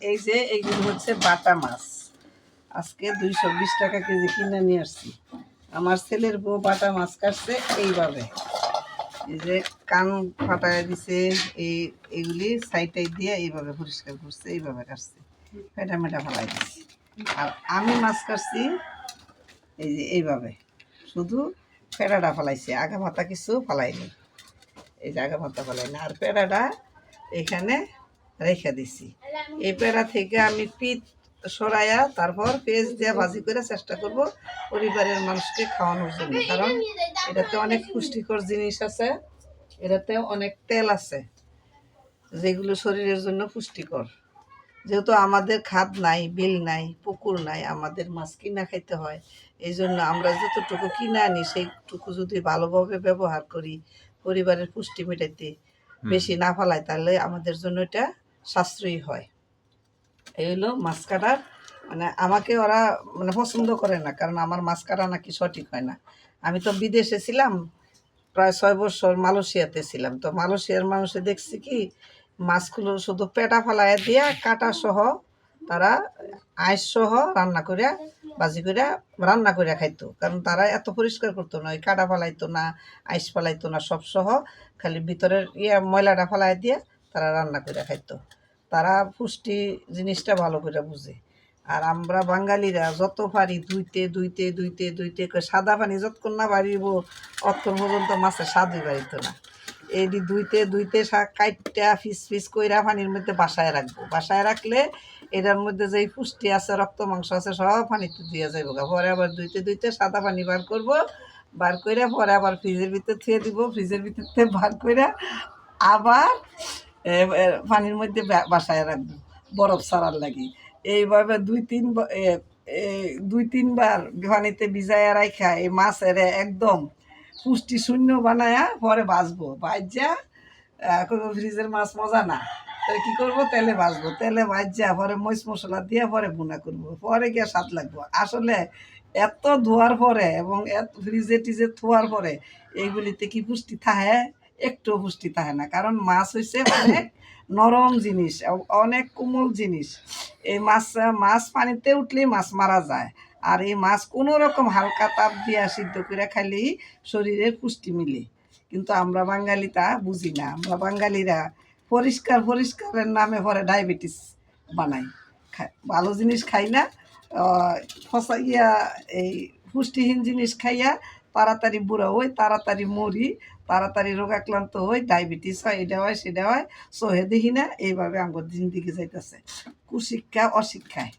এই যে এইগুলো হচ্ছে বাটা মাছ, আজকে 220 টাকা কেজি কিনে নিয়ে আসছি। আমার ছেলের বউ বাটা মাছ কাটছে এইভাবে, এই যে কান ফাটায় দিছে, এইগুলি সাইডটাই দিয়ে এইভাবে পরিষ্কার করছে, এইভাবে কাটছে, ফেটা মেটা ফেলাই দিচ্ছে। আর আমি মাছ কাটছি এই যে এইভাবে, শুধু ফেটাটা ফেলাইছে, আগা মাথা কিছু ফেলাইনি। এই যে আগা মাথা ফেলাইনি, আর পেড়াটা এখানে রেখে দিছি। এই পেড়া থেকে আমি পিঠ সরাইয়া তারপর পেঁয়াজ দিয়ে ভাজি করে চেষ্টা করব পরিবারের মানুষকে খাওয়ানোর জন্য, কারণ এটাতে অনেক পুষ্টিকর জিনিস আছে, এটাতে অনেক তেল আছে যেগুলো শরীরের জন্য পুষ্টিকর। যেহেতু আমাদের খাদ নাই, বিল নাই, পুকুর নাই, আমাদের মাছ কিনা খাইতে হয়, এই জন্য আমরা যতটুকু কিনে আনি সেইটুকু যদি ভালোভাবে ব্যবহার করি, পরিবারের পুষ্টি মেটাইতে বেশি না ফেলাই, তাহলে আমাদের জন্য এটা সাশ্রয়ী হয়। এই হলো মাছ কাটার, মানে আমাকে ওরা মানে পছন্দ করে না, কারণ আমার মাছ কাটা নাকি সঠিক হয় না। আমি তো বিদেশে ছিলাম, প্রায় 6 বছর মালয়েশিয়াতে ছিলাম। তো মালয়েশিয়ার মানুষে দেখছি কি, মাছগুলো শুধু পেটা ফালাইয়া দিয়া কাটা সহ তারা আইস সহ রান্না করিয়া ভাজি করিয়া রান্না করিয়া খাইতো, কারণ তারা এত পরিষ্কার করতো না, ওই কাটা ফালাইতো না, আইস ফালাইতো না, সব সহ খালি ভিতরের ময়লাটা ফালাই দিয়ে তারা রান্না করিয়া খাইতো। তারা পুষ্টি জিনিসটা ভালো করে বুঝে। আর আমরা বাঙালিরা যত পারি ধুইতে ধুইতে ধুইতে ধুইতে সাদা পানি যতক্ষণ না বাড়িব অতক্ষণ পর্যন্ত মাছের স্বাদই বাড়িত না। এটি ধুইতে ধুইতে কাইটটা ফিস ফিস কইরা পানির মধ্যে বাসায় রাখবো, বাসায় রাখলে এটার মধ্যে যেই পুষ্টি আছে, রক্ত মাংস আছে, সব পানিতে দিয়ে যাইব। পরে আবার ধুইতে ধুইতে সাদা পানি বার করব, বার করে পরে আবার ফ্রিজের ভিতরে থুয়ে দিব, ফ্রিজের ভিতর থেকে বার করে আবার পানির মধ্যে বাসায় রাখবো বরফ ছাড়ার লাগি। এইভাবে দুই তিনবার পানিতে ভিজাইয়া রাখা এই মাছের একদম পুষ্টি শূন্য বানায়া পরে ভাজবো, ভাজা ফ্রিজের মাছ মজা না, তাহলে কী করবো, তেলে ভাজবো, তেলে ভাজা পরে মরিচ মশলা দিয়ে পরে ভুনা করবো, পরে গিয়ে স্বাদ লাগবো। আসলে এত ধোয়ার পরে এবং এত ফ্রিজে টিজে ধোয়ার পরে এইগুলিতে কি পুষ্টি থাকে? একটু পুষ্টি থাকে না, কারণ মাছ হয়েছে অনেক নরম জিনিস, অনেক কোমল জিনিস। এই মাছ পানিতে উঠলেই মাছ মারা যায়, আর এই মাছ কোনো রকম হালকা তাপ দিয়া সিদ্ধ করে খাইলেই শরীরের পুষ্টি মিলে। কিন্তু আমরা বাঙালি তা বুঝি না, আমরা বাঙালিরা পরিষ্কারের নামে পরে ডায়াবেটিস বানাই, ভালো জিনিস খাই না, এই পুষ্টিহীন জিনিস খাইয়া তাড়াতাড়ি বুড়া হই, তাড়াতাড়ি মরি, তাড়াতাড়ি রোগাক্রান্ত হই, ডায়াবেটিস হয়, এটা হয় সেটা হয়, সহে দেখি না। এইভাবে আমার জিন্দিগি যাইতেছে কুশিক্ষা অশিক্ষায়।